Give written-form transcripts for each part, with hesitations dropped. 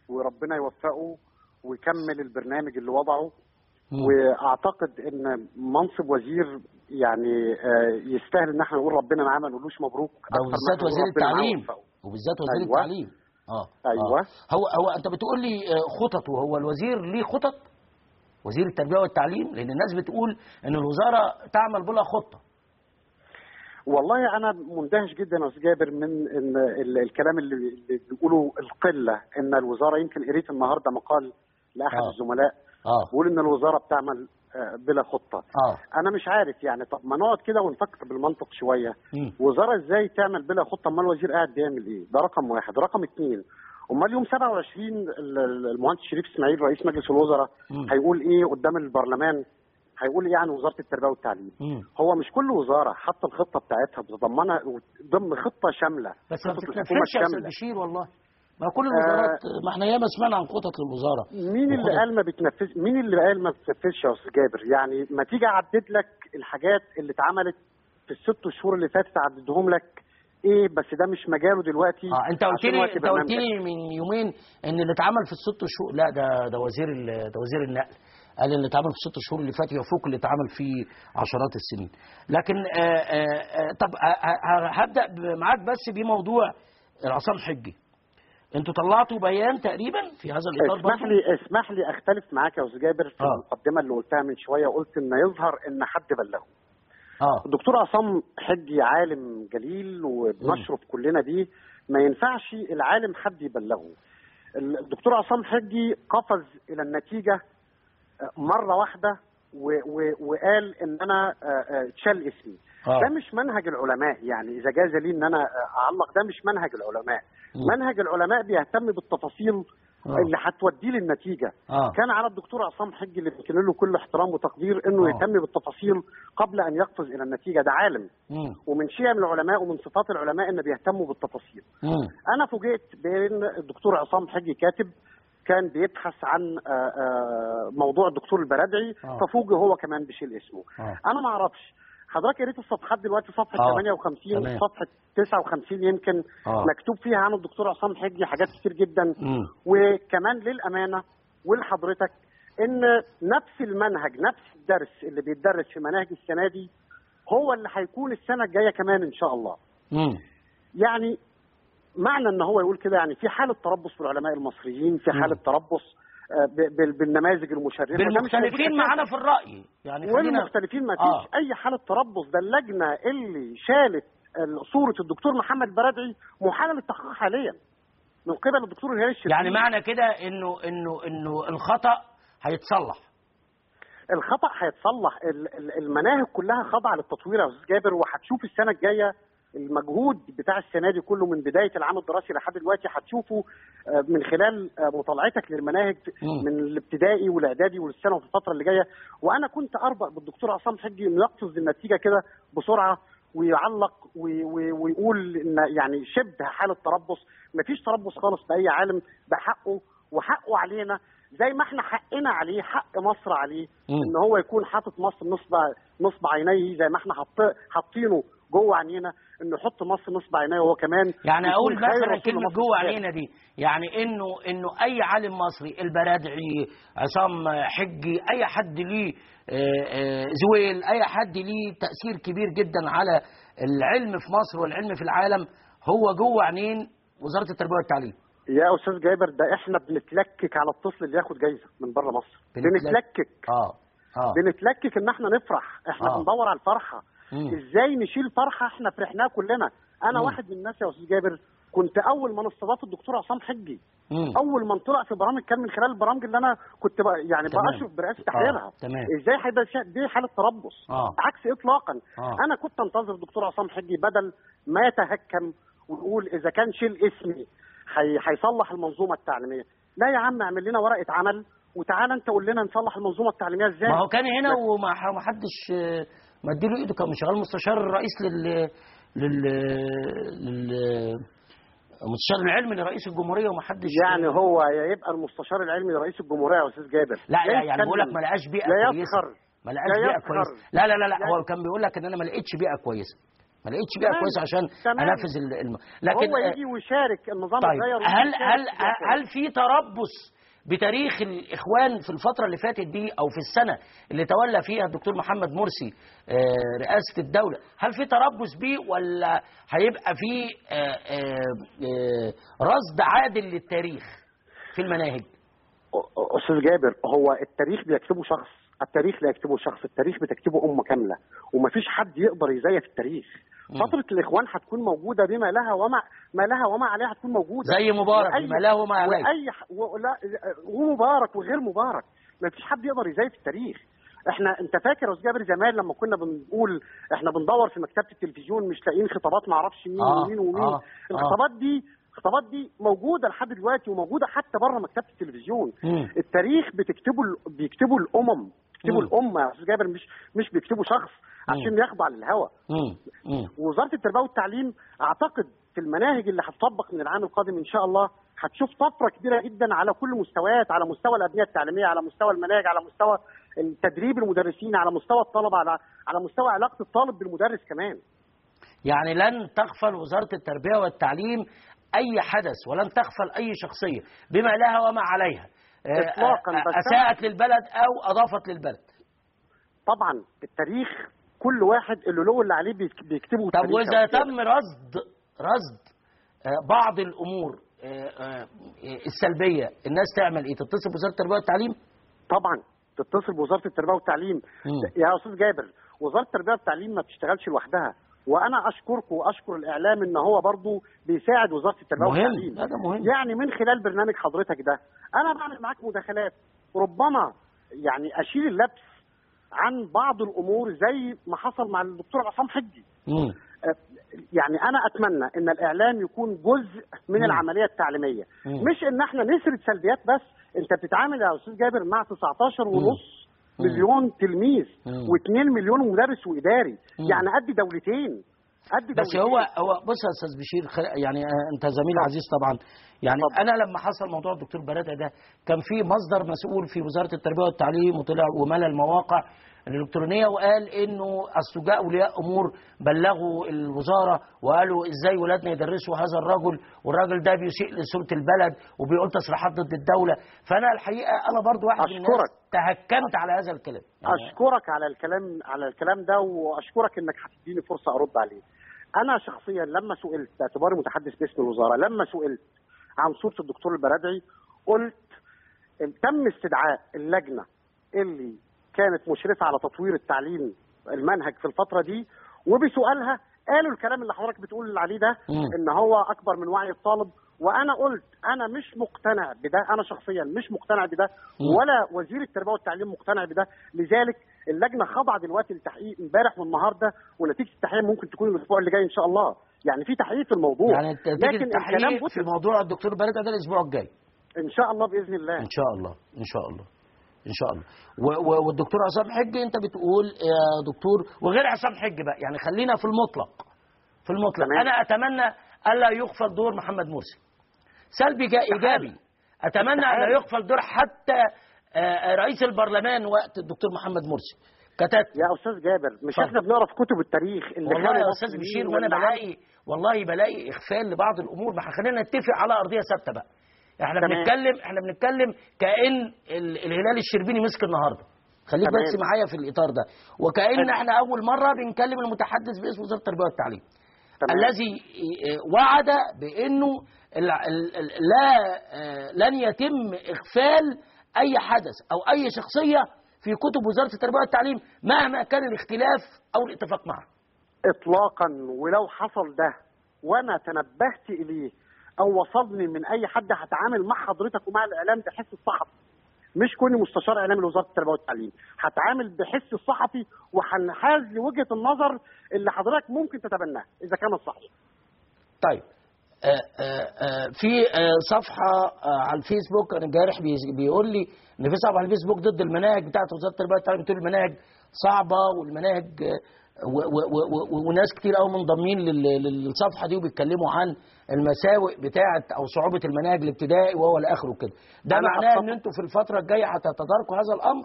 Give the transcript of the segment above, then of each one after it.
وربنا يوفقه ويكمل البرنامج اللي وضعه. واعتقد ان منصب وزير يعني يستاهل ان احنا نقول ربنا معاه، ما نقولوش مبروك. وبالذات وزير التعليم، وبالذات وزير أيوة. التعليم. ايوه. هو انت بتقول لي خططه، هو الوزير ليه خطط؟ وزير التربيه والتعليم، لان الناس بتقول ان الوزاره تعمل بلا خطه. والله انا مندهش جدا يا استاذ جابر من ان الكلام اللي بيقولوا القله، ان الوزاره، يمكن قريت النهارده مقال لاحد الزملاء بيقول ان الوزاره بتعمل بلا خطه. انا مش عارف يعني، طب ما نقعد كده ونفكر بالمنطق شويه. وزاره ازاي تعمل بلا خطه؟ امال الوزير قاعد بيعمل ايه؟ ده رقم واحد. رقم اثنين، امال يوم 27 المهندس شريف اسماعيل رئيس مجلس الوزراء هيقول ايه قدام البرلمان؟ هيقول ايه عن وزاره التربيه والتعليم؟ هو مش كل وزاره حاطه الخطه بتاعتها بتضمنها ضمن خطه شامله، بس ما بتتنفذش يا استاذ بشير والله. ما كل الوزارات ما احنا ياما سمعنا عن خطط للوزاره. مين اللي قال ما بتنفذ؟ مين اللي قال ما بتنفذش يا استاذ جابر؟ يعني ما تيجي اعدد لك الحاجات اللي اتعملت في ال6 شهور اللي فاتت، اعددهم لك ايه، بس ده مش مجاله دلوقتي. انت قلت لي من يومين ان اللي اتعمل في ال6 شهور، لا ده وزير النقل قال اللي اتعمل في ال6 شهور اللي فات يفوق اللي اتعمل في عشرات السنين. لكن طب هبدا معاك بس بموضوع عصام حجي. انتوا طلعتوا بيان تقريبا في هذا الاطار. اسمح لي اختلف معاك يا استاذ جابر في المقدمه اللي قلتها من شويه. قلت ان يظهر ان حد بلغه. الدكتور عصام حجي عالم جليل وبنشرف كلنا بيه، ما ينفعش العالم حد يبلغه. الدكتور عصام حجي قفز الى النتيجه مره واحده وقال ان انا اتشال اسمي. ده مش منهج العلماء، يعني اذا جاز لي ان انا اعلق، ده مش منهج العلماء. منهج العلماء بيهتم بالتفاصيل اللي هتوديه للنتيجه. كان على الدكتور عصام حجي اللي بيكن له كل احترام وتقدير انه يهتم بالتفاصيل قبل ان يقفز الى النتيجه. ده عالم، ومن شيم العلماء ومن صفات العلماء ان بيهتموا بالتفاصيل. انا فوجئت بان الدكتور عصام حجي كاتب كان بيبحث عن موضوع الدكتور البرادعي، ففوجئ هو كمان بيشيل اسمه. انا ما اعرفش، حضرتك قريت الصفحات دلوقتي، صفحه 58 صفحه 59 يمكن مكتوب فيها عن الدكتور عصام حجي حاجات كتير جدا. وكمان للامانه ولحضرتك ان نفس المنهج، نفس الدرس اللي بيتدرس في مناهج السنه دي هو اللي هيكون السنه الجايه كمان ان شاء الله. يعني معنى ان هو يقول كده يعني في حاله تربص في العلماء المصريين، في حاله تربص بالنماذج المشرفه، بالمختلفين معانا في الراي يعني، والمختلفين ما فيش اي حاله تربص. ده اللجنه اللي شالت صوره الدكتور محمد برادعي محاله للتحقيق حاليا من قبل الدكتور الهلال الشربيني. يعني معنى كده انه الخطا هيتصلح. الخطا هيتصلح. المناهج كلها خاضعه للتطوير يا استاذ جابر، وهتشوف السنه الجايه المجهود بتاع السنه دي كله من بدايه العام الدراسي لحد دلوقتي هتشوفه من خلال مطالعتك للمناهج من الابتدائي والاعدادي والثانوي في الفتره اللي جايه. وانا كنت اربأ بالدكتور عصام حجي انه يقفز النتيجه كده بسرعه ويعلق ويقول ان يعني شبه حاله تربص. مفيش تربص خالص باي عالم، ده حقه وحقه علينا زي ما احنا حقنا عليه، حق مصر عليه ان هو يكون حاطط مصر نصب عينيه، زي ما احنا حاطينه جوه عينينا انه يحط مصر نصب عينيه وهو كمان. يعني اقول مثلا كلمه جوه عينينا دي، يعني انه اي عالم مصري، البرادعي، عصام حجي، اي حد ليه زويل، اي حد ليه تاثير كبير جدا على العلم في مصر والعلم في العالم، هو جوه عينين وزاره التربيه والتعليم. يا استاذ جابر ده احنا بنتلكك على الطفل اللي ياخد جايزه من بره مصر. بنتلكك بنتلكك ان احنا نفرح، احنا بندور على الفرحه. ازاي نشيل فرحه احنا فرحناها كلنا؟ انا واحد من الناس يا استاذ جابر كنت اول من استضاف الدكتور عصام حجي، اول من طلع في برامج كان من خلال البرامج اللي انا كنت يعني باشرف برئاسه تحريرها. ازاي هيبقى دي حاله تربص؟ عكس اطلاقا. انا كنت انتظر الدكتور عصام حجي بدل ما يتهكم ويقول اذا كان شيل اسمي هيصلح المنظومه التعليميه. لا يا عم، اعمل لنا ورقه عمل وتعالى انت قول لنا نصلح المنظومه التعليميه ازاي. ما هو كان هنا وما حدش مديله ايده، كان شغال مستشار الرئيس المستشار العلمي لرئيس الجمهوريه وما حدش. يعني هو يبقى المستشار العلمي لرئيس الجمهوريه يا استاذ جابر؟ لا يعني بقول لك ما لقاش بيئه كويسه. ما لقاش بيئه كويسه. لا هو كان بيقول لك ان انا ما لقيتش بيئه كويسه. ما لقيتش بيئه كويسه عشان انفذ لكن هو يجي ويشارك النظام طيب هل في تربص بتاريخ الإخوان في الفترة اللي فاتت دي أو في السنة اللي تولى فيها الدكتور محمد مرسي رئاسة الدولة، هل في تربص بيه ولا هيبقى في رصد عادل للتاريخ في المناهج؟ أستاذ جابر، هو التاريخ بيكتبه شخص، التاريخ لا يكتبه شخص، التاريخ بتكتبه أمة كاملة، ومفيش حد يقدر يزيف التاريخ. فترة الإخوان هتكون موجودة بما لها وما عليها هتكون موجودة، زي مبارك بما له وما عليه، ومبارك وغير مبارك، مفيش حد يقدر يزيف التاريخ. انت فاكر يا استاذ جابر زمان لما كنا بنقول احنا بندور في مكتبة التلفزيون مش لاقيين خطابات ما اعرفش مين ومين ومين. الخطابات دي موجودة لحد دلوقتي وموجودة حتى بره مكتبة التلفزيون. التاريخ بيكتبوا الأمم، بيكتبوا الأمة يا استاذ جابر، مش بيكتبوا شخص عشان يخضع للهوى. وزارة التربية والتعليم اعتقد في المناهج اللي هتطبق من العام القادم ان شاء الله هتشوف طفرة كبيرة جدا على كل المستويات، على مستوى الأبنية التعليمية، على مستوى المناهج، على مستوى تدريب المدرسين، على مستوى الطلبة، على مستوى علاقة الطالب بالمدرس كمان. يعني لن تغفل وزارة التربية والتعليم أي حدث، ولن تغفل أي شخصية بما لها وما عليها إطلاقا أساءت للبلد أو أضافت للبلد. طبعا التاريخ كل واحد اللي له اللي عليه بيكتبه. طب وإذا تم رصد بعض الأمور السلبية، الناس تعمل إيه؟ تتصل بوزارة التربية والتعليم؟ طبعا تتصل بوزارة التربية والتعليم. يا أستاذ جابر، وزارة التربية والتعليم ما بتشتغلش لوحدها، وأنا أشكركم وأشكر الإعلام إن هو برضو بيساعد وزارة التربية والتعليم. هذا مهم. يعني من خلال برنامج حضرتك ده أنا بعمل معاك مداخلات، ربما يعني أشيل اللبس عن بعض الأمور زي ما حصل مع الدكتور عصام حجي. يعني أنا أتمنى إن الإعلام يكون جزء من العملية التعليمية، مش إن احنا نسرد سلبيات بس. أنت بتتعامل يا أستاذ جابر مع 19.5 مليون تلميذ و2 مليون مدرس وإداري، يعني قد دولتين. بس هو بص يا أستاذ بشير، يعني أنت زميل عزيز طبعا، يعني أنا لما حصل موضوع الدكتور برادة ده كان في مصدر مسؤول في وزارة التربية والتعليم وطلع وملى المواقع الإلكترونية وقال إنه أصدقاء أولياء أمور بلغوا الوزارة وقالوا إزاي ولادنا يدرسوا هذا الرجل، والراجل ده بيسيء لصورة البلد وبيقول تصريحات ضد الدولة. فأنا الحقيقة أنا برضو واحد من الناس تهكمت على هذا الكلام. يعني أشكرك على الكلام ده، وأشكرك إنك هتديني فرصة أرد عليه. أنا شخصيا لما سئلت باعتباري متحدث باسم الوزارة، لما سئلت عن صورة الدكتور البرادعي قلت تم استدعاء اللجنة اللي كانت مشرفة على تطوير التعليم المنهج في الفترة دي، وبسؤالها قالوا الكلام اللي حضرتك بتقول عليه ده، ان هو اكبر من وعي الطالب. وانا قلت انا مش مقتنع بده، انا شخصيا مش مقتنع بده، ولا وزير التربية والتعليم مقتنع بده. لذلك اللجنة خضعت دلوقتي للتحقيق امبارح والنهارده، ونتيجة التحقيق ممكن تكون الاسبوع اللي جاي ان شاء الله. يعني في تحقيق في الموضوع، يعني لكن التحقيق في موضوع الدكتور برادة ده الاسبوع الجاي ان شاء الله باذن الله. ان شاء الله ان شاء الله ان شاء الله. والدكتور عصام حجي انت بتقول يا دكتور، وغير عصام حجي بقى، يعني خلينا في المطلق تمام. انا اتمنى الا يغفل دور محمد مرسي، سلبي ايجابي. اتمنى الا يغفل دور حتى رئيس البرلمان وقت الدكتور محمد مرسي كتات. يا استاذ جابر، مش احنا بنقرا في كتب التاريخ اللي والله يا استاذ بشير، وانا بلاقي اغفال لبعض الامور. ما خلينا نتفق على ارضيه ثابته بقى. احنا بنتكلم كأن الهلال الشربيني مسك النهارده. خليك بس معايا في الاطار ده، وكأن احنا اول مره بنكلم المتحدث باسم وزاره التربيه والتعليم الذي وعد بانه لن يتم اغفال اي حدث او اي شخصيه في كتب وزاره التربيه والتعليم مهما كان الاختلاف او الاتفاق معه. اطلاقا. ولو حصل ده وانا تنبهت اليه او وصلني من اي حد، هتعامل مع حضرتك ومع الاعلام بحس الصحفي، مش كوني مستشار اعلامي لوزاره التربيه والتعليم. هتعامل بحس الصحفي وهنحاز لوجهه النظر اللي حضرتك ممكن تتبناها اذا كان صحيح. طيب في صفحه على الفيسبوك، انا امبارح بيقول لي ان في صفحه على الفيسبوك ضد المناهج بتاعت وزاره التربيه والتعليم، بتقول المناهج صعبه والمناهج وناس كتير قوي منضمين للصفحه دي وبيتكلموا عن المساوئ بتاعه او صعوبه المناهج الابتدائي وهو الاخر وكده. ده معناه ان انتوا في الفتره الجايه هتتداركوا هذا الامر؟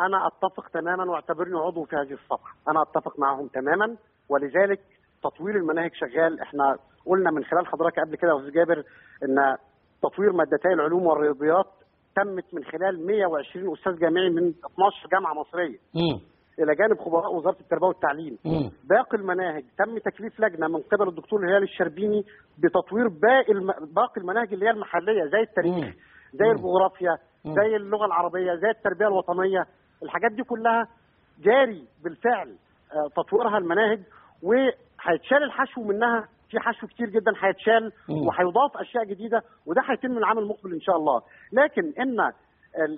انا اتفق تماما، واعتبرني عضو في هذه الصفحه. انا اتفق معهم تماما، ولذلك تطوير المناهج شغال. احنا قلنا من خلال حضرتك قبل كده يا استاذ جابر ان تطوير مادتي العلوم والرياضيات تمت من خلال 120 استاذ جامعي من 12 جامعه مصريه الى جانب خبراء وزاره التربيه والتعليم. باقي المناهج تم تكليف لجنه من قبل الدكتور هلال الشربيني بتطوير باقي المناهج اللي هي المحليه زي التاريخ، زي الجغرافيا، زي اللغه العربيه، زي التربيه الوطنيه. الحاجات دي كلها جاري بالفعل تطويرها المناهج، وهيتشال الحشو منها. في حشو كتير جدا هيتشال وهيضاف اشياء جديده، وده هيتم من العام المقبل ان شاء الله. لكن ان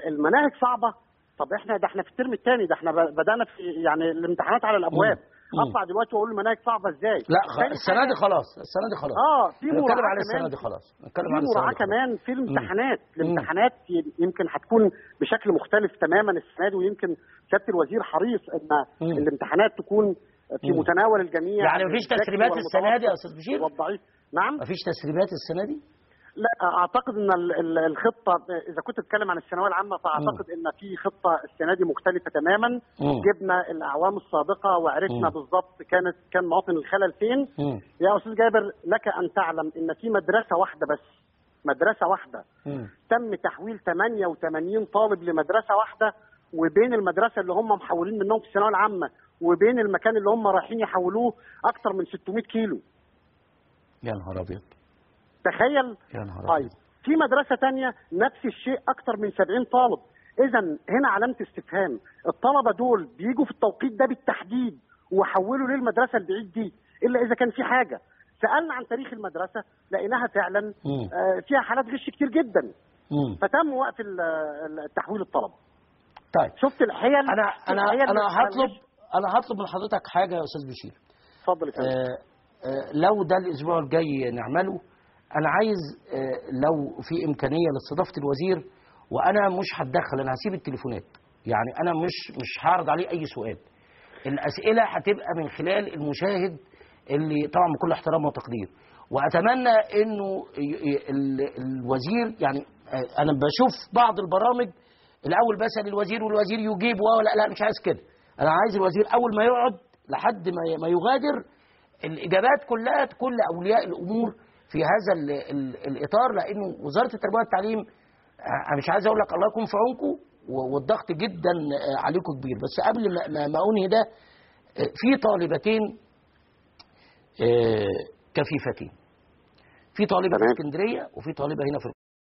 المناهج صعبه، طب احنا في الترم الثاني، ده احنا بدانا في يعني الامتحانات على الابواب. اطلع دلوقتي واقول المناهج صعبه ازاي؟ لا السنه دي خلاص، السنه دي خلاص. في مراعاه على السنه دي خلاص، نتكلم على السنه دي كمان في الامتحانات. الامتحانات يمكن هتكون بشكل مختلف تماما السنه دي، ويمكن سياده الوزير حريص ان الامتحانات تكون في متناول الجميع. يعني مفيش تسريبات السنه دي يا استاذ بشير؟ والضعيف. نعم، مفيش تسريبات السنه دي؟ لا، اعتقد ان الخطه، اذا كنت اتكلم عن الثانويه العامه فاعتقد ان في خطه السنه دي مختلفه تماما. جبنا الاعوام السابقه وعرفنا بالظبط كان مواطن الخلل فين. يا استاذ جابر، لك ان تعلم ان في مدرسه واحده بس، مدرسه واحده تم تحويل 88 طالب لمدرسه واحده، وبين المدرسه اللي هم محولين منهم في الثانويه العامه وبين المكان اللي هم رايحين يحولوه اكثر من 600 كيلو. يا نهار ابيض، تخيل. طيب في مدرسه ثانيه نفس الشيء، اكثر من 70 طالب. اذا هنا علامه استفهام. الطلبه دول بيجوا في التوقيت ده بالتحديد وحولوا للمدرسه البعيد دي، الا اذا كان في حاجه. سالنا عن تاريخ المدرسه لقيناها فعلا فيها حالات غش كتير جدا. فتم وقف تحويل الطلبه. طيب شفت الحيل. انا هطلب من حضرتك حاجه يا استاذ بشير. اتفضل يا فندم. لو ده الاسبوع الجاي نعمله، انا عايز لو في امكانيه لاستضافه الوزير، وانا مش هتدخل، انا هسيب التليفونات، يعني انا مش هعرض عليه اي سؤال. الاسئله هتبقى من خلال المشاهد اللي طبعا بكل احترام وتقدير. واتمنى انه الوزير، يعني انا بشوف بعض البرامج الاول بسال الوزير والوزير يجيب لا مش عايز كده. انا عايز الوزير اول ما يقعد لحد ما يغادر الاجابات كلها تكون لاولياء الامور في هذا الاطار، لانه وزاره التربيه والتعليم انا مش عايز اقول لك الله يكون في عونكم، والضغط جدا عليكم كبير. بس قبل ما انهي ده، في طالبتين كفيفتين، في طالبه في اسكندريه وفي طالبه هنا في